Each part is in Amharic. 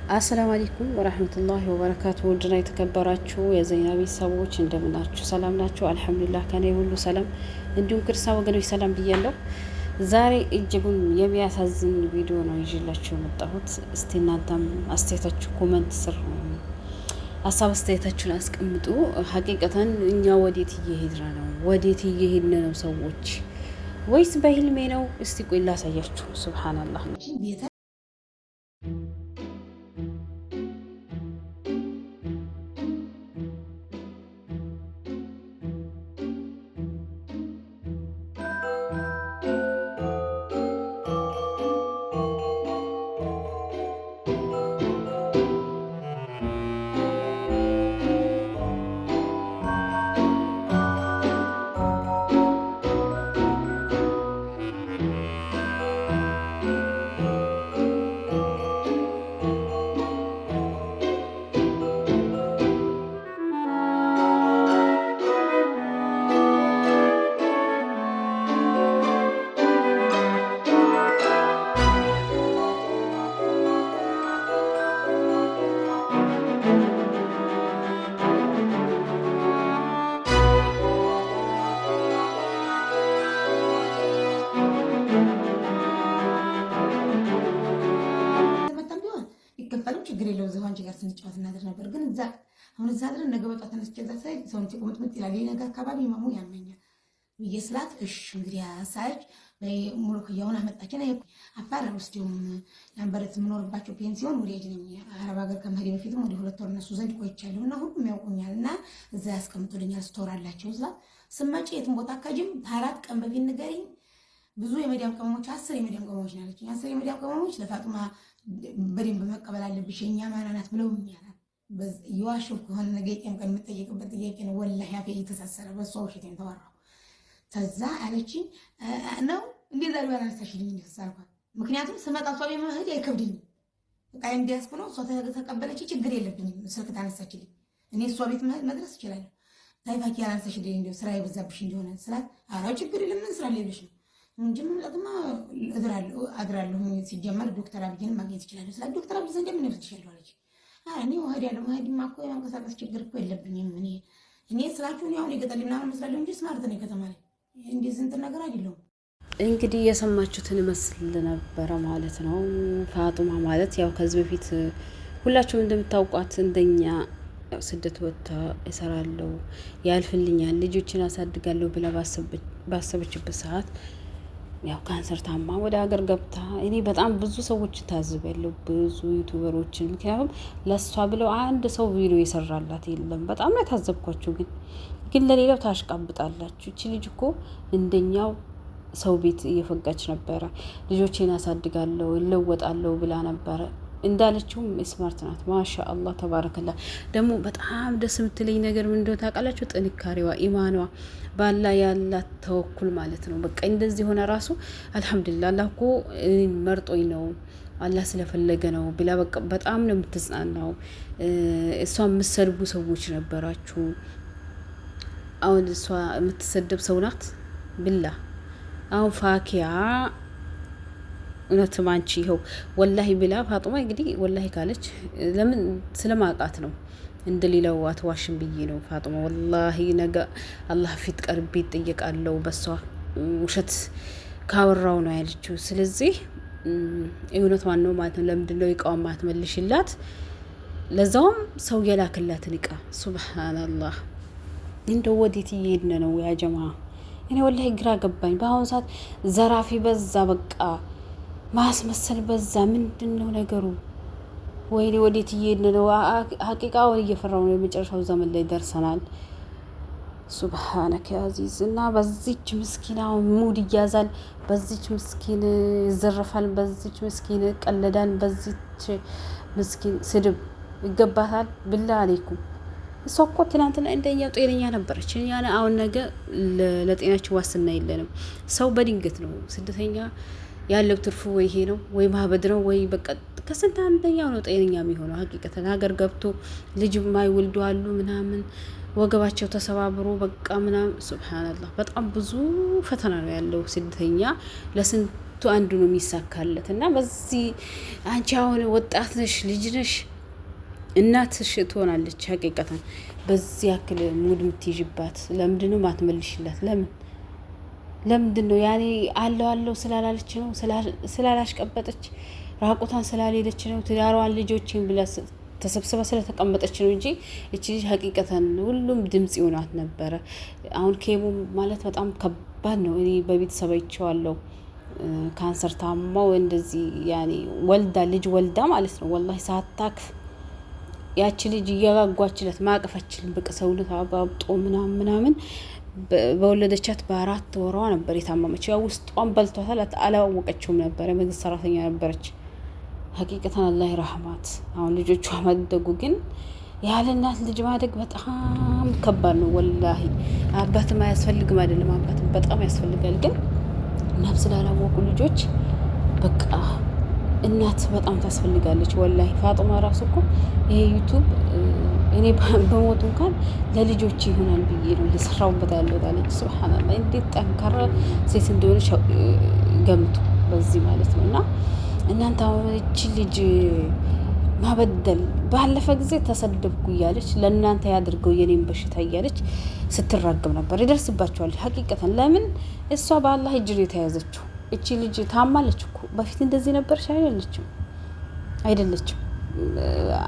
አሰላሙ አለይኩም ወራህመቱላሂ ወበረካቱ። ውድና የተከበራችሁ የዘይና ቤተሰቦች እንደምናችሁ ሰላም ናችሁ? አልሐምዱሊላህ ከኔ ሁሉ ሰላም፣ እንዲሁም ክርስቲያን ወገኖች ሰላም ብያለሁ። ዛሬ እጅጉን የሚያሳዝን ቪዲዮ ነው ይዤላችሁ የመጣሁት። እስቲ እናንተም አስተያየታችሁ ኮመንት ስር ሀሳብ አስተያየታችሁን አስቀምጡ። ሀቂቀተን እኛ ወዴት እየሄድን ነው? ወዴት እየሄድን ነው ሰዎች? ወይስ በህልሜ ነው? እስቲ ቆይ ላሳያችሁ። ሱብሃንአላህ ችግር የለው እዛው አንቺ ጋር ስንጫወት እናድር ነበር። ግን እዛ አሁን እዛ አይደል ነገ በቃ ተነስቼ እዛ ሳይ ሰውነቴ ቁምጥምጥ ይላል። ይሄ ነገር አካባቢ ማሙ ያመኛል ብዬ ስላት እሺ እንግዲህ አሳች ሙሉ ክያውን አመጣችን። አፋር ውስጥም ያንበረት የምኖርባቸው ፔንሲዮን ወዲያጅ ነኝ። አረብ ሀገር ከመሄዴ በፊትም ወደ 2 ወር እነሱ ዘንድ ቆይቻለሁ እና ሁሉም ያውቁኛል እና እዛ ያስቀምጡልኛል። ስቶር አላቸው እዛ ስመጪ የትም ቦታ አካጅም 4 ቀን በፊት ንገሪኝ። ብዙ የመዲያም ቅመሞች 10 የመዲያም ቅመሞች ናለች። 10 የመዲያም ቅመሞች ለፋጡማ በደንብ መቀበል አለብሽ የኛ ማናናት ብለውኛል። የዋሸሁ ከሆነ ነገ የጤም ቀን የምጠየቅበት ጥያቄ ነው። ወላሂ አፌ እየተሳሰረ በሷ ውሸቴን ተወራሁ። ከዛ አለችኝ ነው እንዴት ዛሬ ባላነሳሽልኝ እንደተሳልኳት። ምክንያቱም ስመጣ እሷ ቤት መሄድ አይከብድኝም። በቃ እንዲያስኩ ነው። እሷ ተቀበለች፣ ችግር የለብኝም። ስልክ ታነሳችልኝ፣ እኔ እሷ ቤት መድረስ እችላለሁ። ታይፋኪ ያላነሳሽልኝ እንደው ስራ የበዛብሽ እንደሆነ ስላት፣ ኧረ ችግር የለም ምን ስራ ሌሎች ነው እንጂ ምንለቅማ አድራለሁ። ሲጀመር ዶክተር አብይን ማግኘት ይችላል። ስለ ዶክተር አብይ ዘንድ ምን ይወስድሻል አለች። እኔ ወህድ ያለው ወህድማ እኮ የማንቀሳቀስ ችግር እኮ የለብኝም። እኔ ስላችሁ አሁን የገጠር ምናምን መስላለሁ እንጂ ስማርት ነው። ከተማ ላይ እንዴ ስንት ነገር አይደለም። እንግዲህ የሰማችሁትን መስል ነበረ ማለት ነው። ፋጡማ ማለት ያው ከዚህ በፊት ሁላችሁም እንደምታውቋት እንደኛ ስደት ወጥታ እሰራለሁ ያልፍልኛል ልጆችን አሳድጋለሁ ብላ ባሰበችበት ሰዓት ያው ካንሰር ታማ ወደ ሀገር ገብታ እኔ በጣም ብዙ ሰዎች ታዝበለው ብዙ ዩቲዩበሮችን። ምክንያቱም ለሷ ብለው አንድ ሰው ቪዲዮ የሰራላት የለም። በጣም ነው ታዘብኳችሁ። ግን ለሌላው ታሽቃብጣላችሁ። እቺ ልጅ እኮ እንደኛው ሰው ቤት እየፈጋች ነበረ። ልጆቼን አሳድጋለሁ እለወጣለሁ ብላ ነበረ። እንዳለችውም ስማርት ናት። ማሻአላህ ተባረከላ። ደግሞ በጣም ደስ የምትለኝ ነገር ምን እንደሆነ ታውቃላችሁ? ጥንካሬዋ፣ ኢማኗ ባላ ያላት ተወኩል ማለት ነው። በቃ እንደዚህ ሆነ ራሱ አልሐምዱሊላህ አላህ እኮ መርጦኝ ነው አላህ ስለፈለገ ነው ብላ በቃ በጣም ነው የምትጽናናው። እሷ የምትሰድቡ ሰዎች ነበራችሁ። አሁን እሷ የምትሰደብ ሰው ናት ብላ አሁን ፋኪያ እውነትም አንቺ ይኸው ወላሂ ብላ ፋጡማ እንግዲህ ወላሂ ካለች ለምን ስለማውቃት ነው። እንደሌላው አትዋሽም ብዬ ነው። ፋጡማ ወላሂ ነገ አላህ ፊት ቀርቤ እጠየቃለሁ በሷ ውሸት ካወራው ነው ያለችው። ስለዚህ እውነቷን ነው ማለት ነው። ለምንድነው እቃዋን ማትመልሽላት? ለዛውም ሰው የላክላትን እቃ። ሱብሃንአላህ እንደው ወዴት እየሄድን ነው ያ ጀማ? እኔ ወላሂ ግራ ገባኝ። በአሁኑ ሰዓት ዘራፊ በዛ፣ በቃ ማስመሰል በዛ። ምንድን ነው ነገሩ? ወይኔ ወዴት እየሄድን ነው? ሀቂቃውን እየፈራው ነው። የመጨረሻው ዘመን ላይ ደርሰናል። ሱብሃነከ አዚዝ። እና በዚች ምስኪን አሁን ሙድ ይያዛል፣ በዚች ምስኪን ይዘረፋል፣ በዚች ምስኪን ቀለዳን፣ በዚች ምስኪን ስድብ ይገባታል። ብላ አለይኩም። እሷ እኮ ትናንትና እንደኛ ጤነኛ ነበረች። አሁን ነገ ለጤናችን ዋስትና የለንም። ሰው በድንገት ነው ስደተኛ ያለው ትርፉ ወይ ይሄ ነው ወይ ማህበድ ነው ወይ በቃ ከስንት አንደኛው ነው ጤነኛ የሚሆነው። ሀቂቀተን ሀገር ገብቶ ልጅ ማይወልዱ አሉ ምናምን ወገባቸው ተሰባብሮ በቃ ምናምን ሱብሃንአላህ። በጣም ብዙ ፈተና ነው ያለው ስደተኛ። ለስንቱ አንዱ ነው የሚሳካለት። እና በዚህ አንቺ አሁን ወጣት ነሽ፣ ልጅ ነሽ፣ እናትሽ ትሆናለች ሀቂቀታን በዚህ ያክል ሙድ የምትይዥባት ለምንድን ነው ማትመልሽላት? ለምንድን ነው ያኔ አለው ስላላለች ነው? ስላላሽቀበጠች ራቁታን ስላልሄደች ነው? ትዳሯን ልጆችን ብላ ተሰብስባ ስለተቀመጠች ነው እንጂ እቺ ልጅ ሀቂቀተን ሁሉም ድምጽ ይሆናት ነበረ። አሁን ኬሞ ማለት በጣም ከባድ ነው። እኔ በቤተሰብ አይቼዋለሁ። ካንሰር ታማው እንደዚህ ያኔ ልጅ ወልዳ ማለት ነው ወላሂ ሳታክፍ ያቺ ልጅ እያጓጓችለት ማቀፈችልን በቃ ሰውነት አባብጦ ምናምን በወለደቻት በ4 ወሯ ነበር የታመመች። ያው ውስጧን በልቷታል፣ አላወቀችውም ነበር። የመንግስት ሰራተኛ ነበረች። ሀቂቀተን አላህ ይረህማት። አሁን ልጆቿ ማደጉ ግን ያለ እናት ልጅ ማደግ በጣም ከባድ ነው ወላሂ። አባትም አያስፈልግም አይደለም፣ አባትም በጣም ያስፈልጋል። ግን እናት ስላላወቁ ልጆች በቃ እናት በጣም ታስፈልጋለች ወላሂ። ፋጡማ ራሱ እኮ ይሄ ዩቱብ እኔ በሞቱ እንኳን ለልጆች ይሆናል ብዬ ነው እየሰራሁበት ያለው አለች። ሱብሃንአላህ እንዴት ጠንካራ ሴት እንደሆነች ገምቱ በዚህ ማለት ነው። እና እናንተ አሁን እቺ ልጅ ማበደል ባለፈ ጊዜ ተሰደብኩ እያለች ለእናንተ ያድርገው የኔን በሽታ እያለች ስትራገም ነበር። ይደርስባቸዋል ሀቂቀተን። ለምን እሷ በአላህ እጅ ነው የተያዘችው። እቺ ልጅ ታማለች እኮ በፊት እንደዚህ ነበርሽ አይደለችም።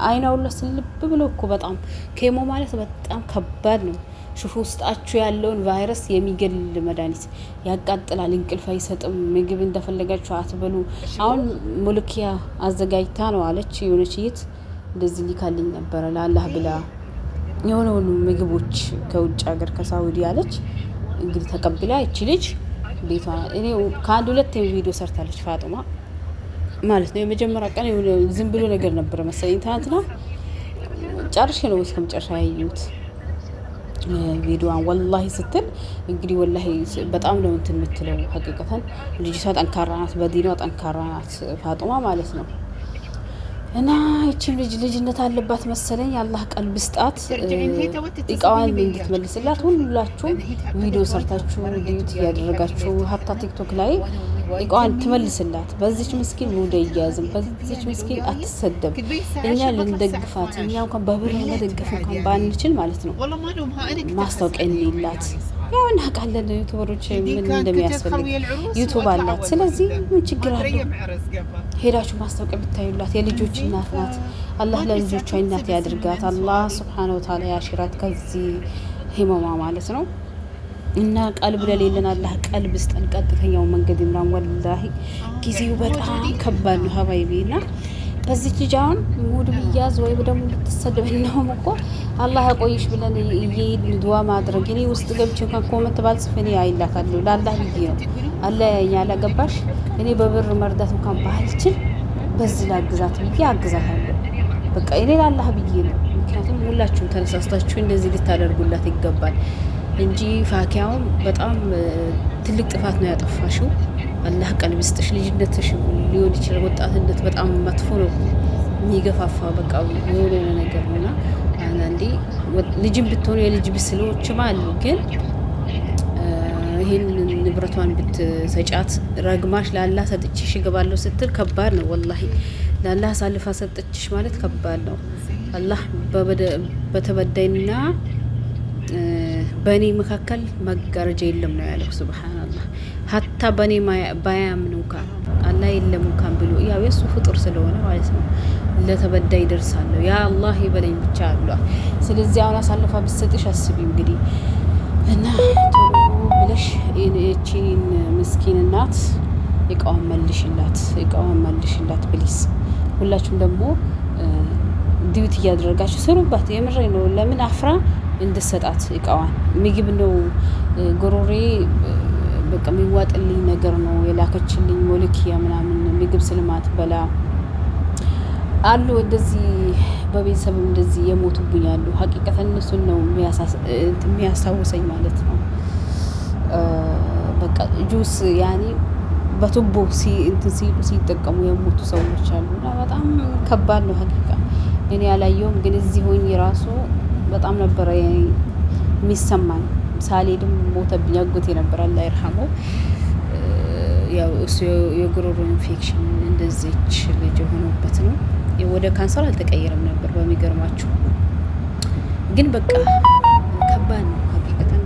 አይናው ለስልብ ብሎ እኮ በጣም ኬሞ ማለት በጣም ከባድ ነው። ሹፉ ውስጣችሁ ያለውን ቫይረስ የሚገል መድኃኒት ያቃጥላል፣ እንቅልፍ አይሰጥም፣ ምግብ እንደፈለጋችሁ አትበሉ። አሁን ሙልኪያ አዘጋጅታ ነው አለች የሆነች ይት እንደዚህ ሊካልኝ ነበረ ለአላህ ብላ የሆነውን ምግቦች ከውጭ ሀገር ከሳውዲ አለች እንግዲህ ተቀብላ እቺ ልጅ ቤቷ እኔ ከአንድ 2 ቪዲዮ ሰርታለች ፋጡማ ማለት ነው። የመጀመሪያ ቀን ዝም ብሎ ነገር ነበር መሰለኝ። ትናንትና ጨርሼ ነው እስከ መጨረሻ ያየሁት ቪዲዮዋን ወላሂ ስትል እንግዲህ ወላሂ በጣም ነው እንትን የምትለው ሀቂቀተን። ልጅቷ ጠንካራ ናት፣ በዲኗ ጠንካራ ናት ፋጡማ ማለት ነው። እና እቺም ልጅነት አለባት መሰለኝ። አላህ ቀልብ ስጣት፣ እቃዋን እንድትመልስላት ሁላችሁም ቪዲዮ ሰርታችሁ ዲዩት እያደረጋችሁ ሀታ ቲክቶክ ላይ እቃዋን ትመልስላት። በዚች ምስኪን ሙደ እያያዝም በዚች ምስኪን አትሰደብ። እኛ ልንደግፋት እኛ እንኳን በብር መደገፍ እንኳን ባንችል ማለት ነው ማስታወቂያ እንይላት። ያው እናውቃለን ዩቱበሮች ምን እንደሚያስፈልግ ዩቱብ አላት። ስለዚህ ምን ችግር አለ? ሄዳችሁ ማስታወቂያ ብታዩላት። የልጆች እናት ናት። አላህ ለልጆቿ እናት ያድርጋት። አላህ ሱብሓነሁ ወተዓላ ያሽራት ከዚህ ህመማ ማለት ነው። እና ቀልብ ለሌለን አላህ ቀልብ ስጠን፣ ቀጥተኛው መንገድ ይምራን። ወላሂ ጊዜው በጣም ከባድ ነው ሀባይቢና በዚህ ልጅ አሁን ሙድ ብያዝ ወይ ደግሞ ብትሰደብ ነው እኮ አላህ ያቆይሽ ብለን እየሄድን ዱዓ ማድረግ። እኔ ውስጥ ገብቼ እንኳን ኮመንት ባልጽፍ እኔ አይላታለሁ ለአላህ ብዬ ነው። አላህ ያኛላ ገባሽ። እኔ በብር መርዳት እንኳን ባልችል በዚህ ላግዛት ብዬ አግዛታለሁ። በቃ እኔ ለአላህ ብዬ ነው። ምክንያቱም ሁላችሁም ተነሳስታችሁ እንደዚህ ልታደርጉላት ይገባል እንጂ ፋኪያውም በጣም ትልቅ ጥፋት ነው ያጠፋሽው። አላህ ቀልብ ይስጥሽ። ልጅነትሽ ሊሆን ይችላል፣ ወጣትነት በጣም መጥፎ ነው የሚገፋፋ በቃ የሆነ ነገር ነውና አንዳንዴ ልጅም ብትሆኑ የልጅ ብስሎችም አሉ። ግን ይሄን ንብረቷን ብትሰጫት ረግማሽ ለአላህ ሰጥቼሽ እገባለሁ ስትል ከባድ ነው ወላሂ። ለአላህ አሳልፋ ሰጥቼሽ ማለት ከባድ ነው። አላህ በተበዳይና በእኔ መካከል መጋረጃ የለም ነው ያለው። ሱብሃንአላህ ሀታ በእኔ ባያምኑ እንኳን አላህ የለም እንኳን ብሎ ያው የሱ ፍጡር ስለሆነ ማለት ነው ለተበዳይ ይደርሳለሁ። ያ አላህ ይበለኝ ብቻ አሏል። ስለዚህ አሁን አሳልፋ ብትሰጥሽ አስቢ እንግዲህ እና ቶሎ ብለሽ እቺን ምስኪን እናት እቃዋን መልሽላት ፕሊስ። ሁላችሁም ደግሞ ዲዩት እያደረጋችሁ ስሩባት። የምሬ ነው። ለምን አፍራ እንድሰጣት እቃዋን ምግብ ነው ጎሮሬ በቃ የሚዋጥልኝ ነገር ነው የላከችልኝ ሞለኪያ ምናምን ምግብ ስልማት በላ አሉ። እንደዚህ በቤተሰብ እንደዚህ የሞቱብኝ አሉ። ሀቂቀተን እነሱን ነው የሚያስታውሰኝ ማለት ነው። በቃ ጁስ ያኔ በቱቦ ሲጠቀሙ የሞቱ ሰዎች አሉ። እና በጣም ከባድ ነው ሀቂቃ። እኔ ያላየውም ግን እዚህ ሆኜ ራሱ በጣም ነበረ የሚሰማኝ። ሳልሄድም ሞተብኝ። አጎቴ ነበር አላህ ይርሐመው። ያው እሱ የጉሮሮ ኢንፌክሽን እንደዚች ልጅ የሆነበት ነው። ወደ ካንሰር አልተቀየረም ነበር በሚገርማችሁ። ግን በቃ ከባድ ነው ሀቂቀተን።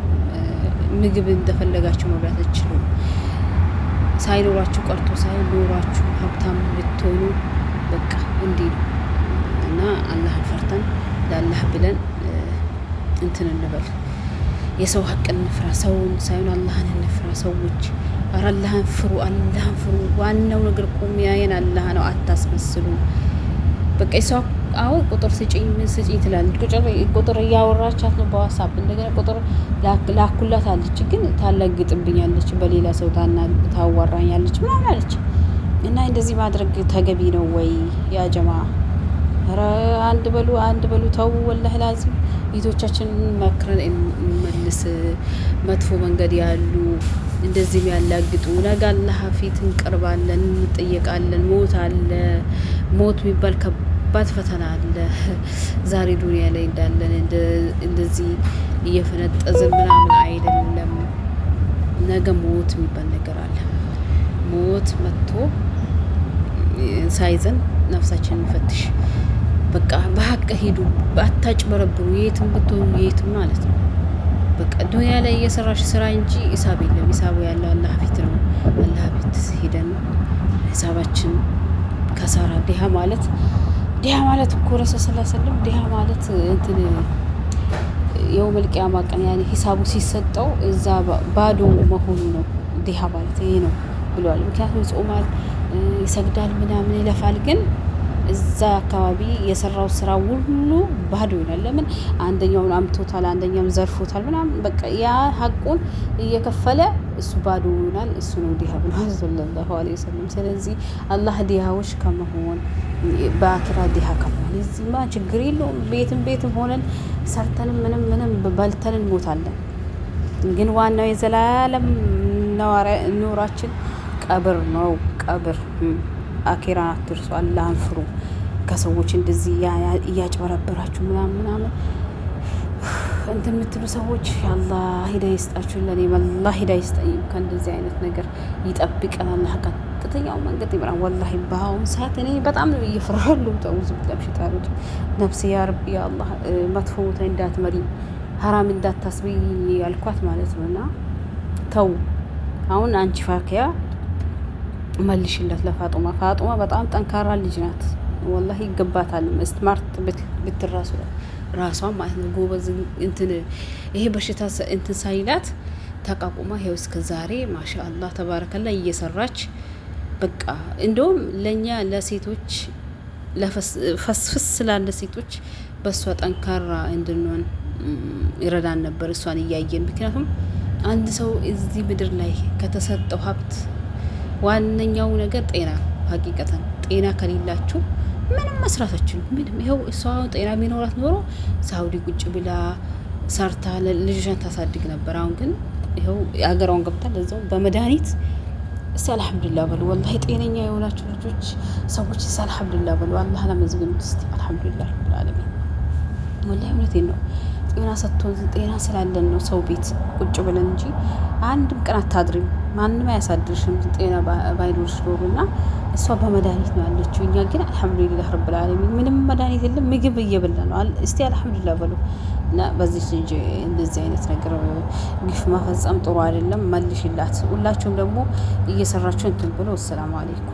ምግብ እንደፈለጋችሁ መብላት አትችሉም። ሳይኖራችሁ ቀርቶ ሳይኖራችሁ ሀብታም ልትሆኑ በቃ እንዲህ ነው። እና አላህን ፈርተን ለአላህ ብለን እንትን እንበል። የሰው ሀቅ እንፍራ፣ ሰውን ሳይሆን አላህን እንፍራ። ሰዎች ኧረ አላህን ፍሩ፣ አላህን ፍሩ። ዋናው ነገር ቁም ያየን አላህ ነው። አታስመስሉ። በቃ የሰው አሁን ቁጥር ስጪኝ ምን ስጪኝ ትላለች። ቁጥር እያወራቻት ነው በዋትስአፕ። እንደገና ቁጥር ላኩላት አለች፣ ግን ታላግጥብኛለች፣ በሌላ ሰው ታዋራኛለች ምናምን አለች። እና እንደዚህ ማድረግ ተገቢ ነው ወይ ያ ጀማ? ኧረ አንድ በሉ ተው። ወላሂ ላዚም ይቶቻችንን መክረን እንመልስ። መጥፎ መንገድ ያሉ እንደዚህ ያላግጡ ነገ አላህ ፊት እንቀርባለን፣ እንጠየቃለን። ሞት አለ። ሞት የሚባል ከባድ ፈተና አለ። ዛሬ ዱንያ ላይ እንዳለን እንደዚህ እየፈነጠዝን ምናምን አይደለም። ነገ ሞት የሚባል ነገር አለ። ሞት መጥቶ ሳይዘን ነፍሳችንን እንፈትሽ። በቃ በሀቅ ሂዱ፣ አታጭበረብሩ። የትም ብትሆኑ የትም ማለት ነው። በቃ ዱንያ ላይ እየሰራሽ ስራ እንጂ ሂሳብ የለም። ሂሳቡ ያለው አላህ ፊት ነው። አላህ ፊት ሄደን ሂሳባችን ከሰራ ዲሃ ማለት እኮ ረሱል ሰለላሁ ዐለይሂ ወሰለም ዲሃ ማለት እንትን የውመል ቂያማ ቀን ያኔ ሂሳቡ ሲሰጠው እዛ ባዶ መሆኑ ነው። ዲሃ ማለት ይሄ ነው ብለዋል። ምክንያቱም ይጾማል፣ ይሰግዳል፣ ምናምን ይለፋል፣ ግን እዛ አካባቢ የሰራው ስራ ሁሉ ባዶ ይሆናል። ለምን? አንደኛውን አምቶታል፣ አንደኛውን ዘርፎታል ምናምን። በቃ ያ ሀቁን እየከፈለ እሱ ባዶ ይሆናል። እሱ ነው ዲሃ ብሏል ሰለላሁ ዐለይሂ ወሰለም። ስለዚህ አላህ ዲሃዎች ከመሆን በአኪራ ዲሃ ከመሆን እዚህማ ችግር የለውም። ቤትም ሆነን ሰርተንም ምንም በልተን እንሞታለን። ግን ዋናው የዘላለም ኑራችን ቀብር ነው። ቀብር አኪራ አትርሱ። አላህን ፍሩ። ከሰዎች እንደዚህ እያጭበረበራችሁ ምናምን እንትን የምትሉ ሰዎች አላህ ሂዳያ ይስጣችሁ። ለኔ ወላሂ ሂዳያ ይስጠኝ። ከእንደዚህ አይነት ነገር ይጠብቀን አላህ። ቀጥተኛው መንገድ ይምራን። ወላሂ በአሁኑ ሰዓት እኔ በጣም ነው እየፈራለሁ። ተውዙ ለብሽታሮች ነፍስ ያ ረቢ አላህ መጥፎ ቦታ እንዳትመሪ፣ ሀራም እንዳታስቢ ያልኳት ማለት ነውና ተው። አሁን አንቺ ፋኪያ መልሽለት ለፋጡማ። ፋጡማ በጣም ጠንካራ ልጅ ናት። ወላሂ ይገባታል። ስማርት ብትራሱ ራሷን ማለት ነው። ጎበዝ እንትን ይሄ በሽታ እንትን ሳይላት ተቃቁማ ይሄው እስከ ዛሬ ማሻአላህ ተባረከላ እየሰራች በቃ እንደውም ለኛ ለሴቶች ለፈስፍስ ስላለ ሴቶች በሷ ጠንካራ እንድንሆን ይረዳን ነበር እሷን እያየን። ምክንያቱም አንድ ሰው እዚህ ምድር ላይ ከተሰጠው ሀብት ዋነኛው ነገር ጤና። ሀቂቀተን ጤና ከሌላችሁ ምንም መስራታችሁ ምንም። ይኸው እሷ ጤና ቢኖራት ኖሮ ሳውዲ ቁጭ ብላ ሰርታ ልጇን ታሳድግ ነበር። አሁን ግን ይኸው የሀገሯን ገብታ ለዛው በመድኃኒት እስቲ አልሐምዱሊላህ በሉ። ወላሂ ጤነኛ የሆናችሁ ልጆች ሰዎች እስቲ አልሐምዱሊላህ በሉ። አላህ ለመዝገን እስቲ አልሐምዱሊላህ ረብል ዓለሚን። ወላሂ እውነቴን ነው። ጤና ሰጥቶን ጤና ስላለን ነው ሰው ቤት ቁጭ ብለን እንጂ አንድም ቀን አታድሪም። ማንም አያሳድርሽም ጤና ባይኖርሽ ኖሮና እሷ በመድኃኒት ነው ያለችው። እኛ ግን አልሐምዱሊላህ ረብል ዓለሚን ምንም መድኃኒት የለም፣ ምግብ እየበላ ነው። እስቲ አልሐምዱሊላህ በሉ። እና በዚህ ልጅ እንደዚህ አይነት ነገር ግፍ ማፈጸም ጥሩ አይደለም። መልሽላት። ሁላችሁም ደግሞ እየሰራችሁ እንትን ብሎ። ሰላም አለይኩም